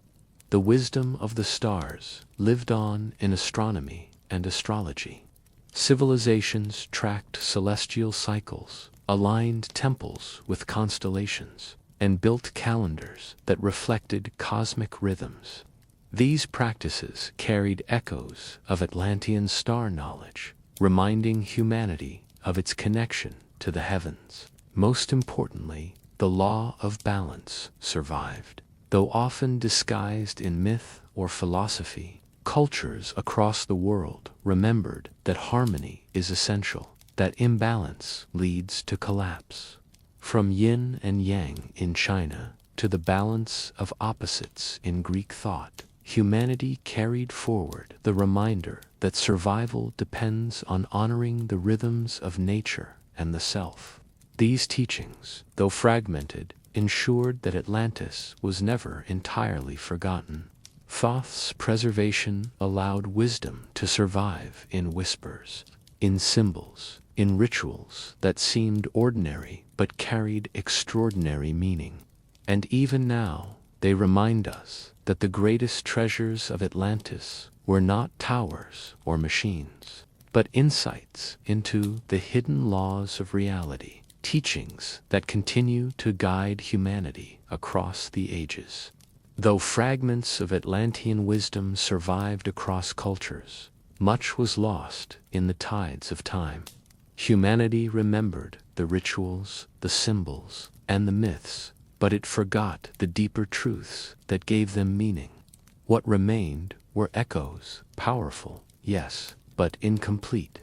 The wisdom of the stars lived on in astronomy and astrology. Civilizations tracked celestial cycles, aligned temples with constellations, and built calendars that reflected cosmic rhythms. These practices carried echoes of Atlantean star knowledge, reminding humanity of its connection to the heavens. Most importantly, the law of balance survived. Though often disguised in myth or philosophy, cultures across the world remembered that harmony is essential, that imbalance leads to collapse. From yin and yang in China to the balance of opposites in Greek thought, humanity carried forward the reminder that survival depends on honoring the rhythms of nature and the self. These teachings, though fragmented, ensured that Atlantis was never entirely forgotten. Thoth's preservation allowed wisdom to survive in whispers, in symbols, in rituals that seemed ordinary but carried extraordinary meaning. And even now, they remind us that the greatest treasures of Atlantis were not towers or machines, but insights into the hidden laws of reality, teachings that continue to guide humanity across the ages. Though fragments of Atlantean wisdom survived across cultures, much was lost in the tides of time. Humanity remembered the rituals, the symbols, and the myths, but it forgot the deeper truths that gave them meaning. What remained were echoes, powerful, yes, but incomplete.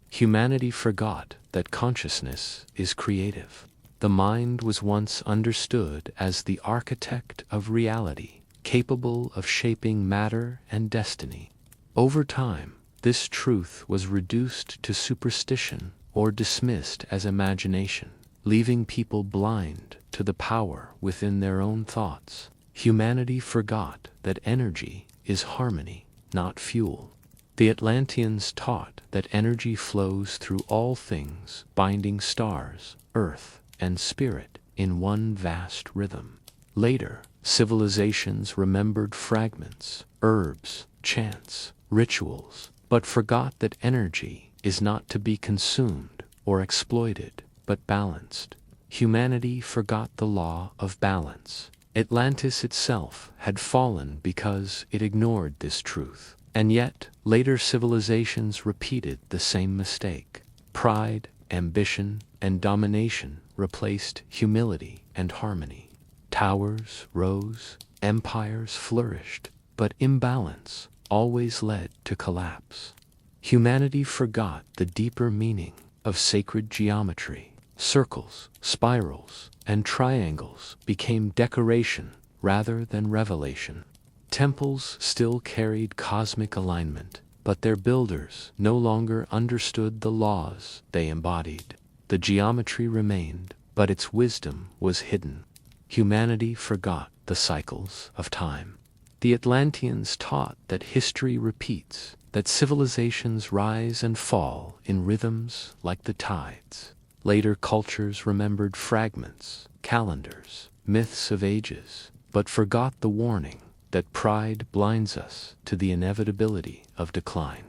Humanity forgot that consciousness is creative. The mind was once understood as the architect of reality, capable of shaping matter and destiny. Over time, this truth was reduced to superstition or dismissed as imagination, leaving people blind to the power within their own thoughts. Humanity forgot that energy is harmony, not fuel. The Atlanteans taught that energy flows through all things, binding stars, earth, and spirit in one vast rhythm. Later, civilizations remembered fragments, herbs, chants, rituals, but forgot that energy is not to be consumed or exploited, but balanced. Humanity forgot the law of balance. Atlantis itself had fallen because it ignored this truth. And yet, later civilizations repeated the same mistake. Pride, ambition, and domination replaced humility and harmony. Towers rose, empires flourished, but imbalance always led to collapse. Humanity forgot the deeper meaning of sacred geometry. Circles, spirals, and triangles became decoration rather than revelation. Temples still carried cosmic alignment, but their builders no longer understood the laws they embodied. The geometry remained, but its wisdom was hidden. Humanity forgot the cycles of time. The Atlanteans taught that history repeats, that civilizations rise and fall in rhythms like the tides. Later cultures remembered fragments, calendars, myths of ages, but forgot the warning that pride blinds us to the inevitability of decline.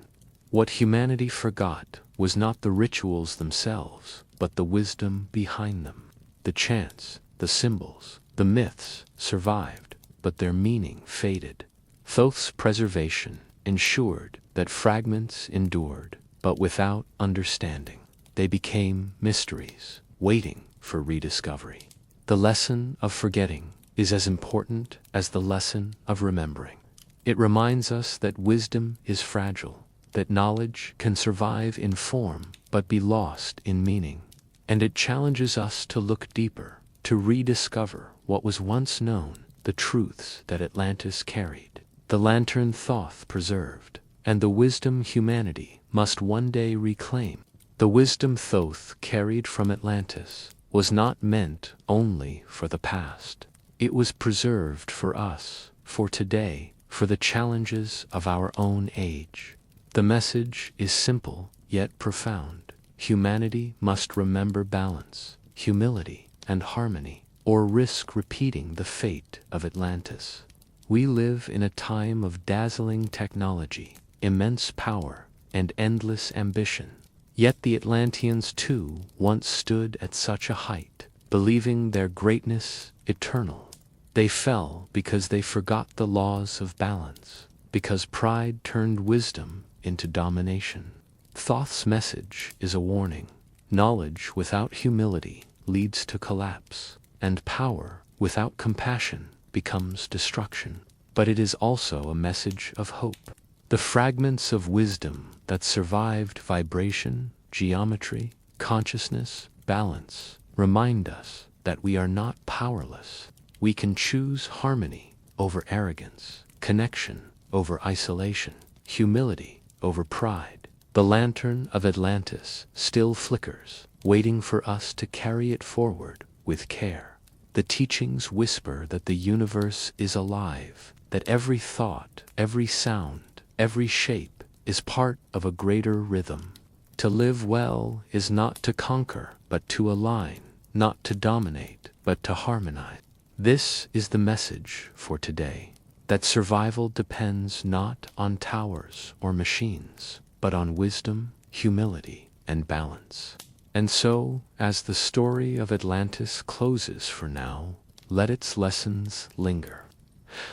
What humanity forgot was not the rituals themselves, but the wisdom behind them. The chants, the symbols, the myths survived, but their meaning faded. Thoth's preservation ensured that fragments endured, but without understanding. They became mysteries, waiting for rediscovery. The lesson of forgetting is as important as the lesson of remembering. It reminds us that wisdom is fragile, that knowledge can survive in form but be lost in meaning. And it challenges us to look deeper, to rediscover what was once known, the truths that Atlantis carried, the lantern Thoth preserved, and the wisdom humanity must one day reclaim. The wisdom Thoth carried from Atlantis was not meant only for the past. It was preserved for us, for today, for the challenges of our own age. The message is simple, yet profound. Humanity must remember balance, humility, and harmony, or risk repeating the fate of Atlantis. We live in a time of dazzling technology, immense power, and endless ambition. Yet the Atlanteans too once stood at such a height, believing their greatness eternal. They fell because they forgot the laws of balance, because pride turned wisdom into domination. Thoth's message is a warning. Knowledge without humility leads to collapse, and power without compassion becomes destruction. But it is also a message of hope. The fragments of wisdom that survived vibration, geometry, consciousness, balance, remind us that we are not powerless. We can choose harmony over arrogance, connection over isolation, humility over pride. The lantern of Atlantis still flickers, waiting for us to carry it forward with care. The teachings whisper that the universe is alive, that every thought, every sound, every shape is part of a greater rhythm. To live well is not to conquer, but to align, not to dominate, but to harmonize. This is the message for today, that survival depends not on towers or machines, but on wisdom, humility, and balance. And so, as the story of Atlantis closes for now, let its lessons linger.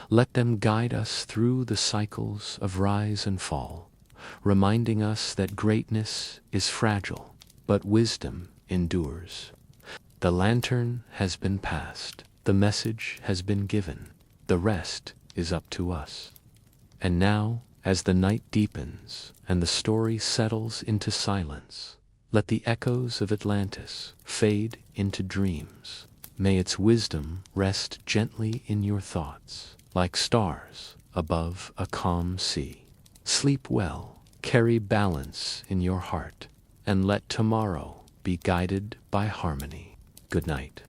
Let them guide us through the cycles of rise and fall, reminding us that greatness is fragile, but wisdom endures. The lantern has been passed, the message has been given, the rest is up to us. And now, as the night deepens and the story settles into silence, let the echoes of Atlantis fade into dreams. May its wisdom rest gently in your thoughts, like stars above a calm sea. Sleep well, carry balance in your heart, and let tomorrow be guided by harmony. Good night.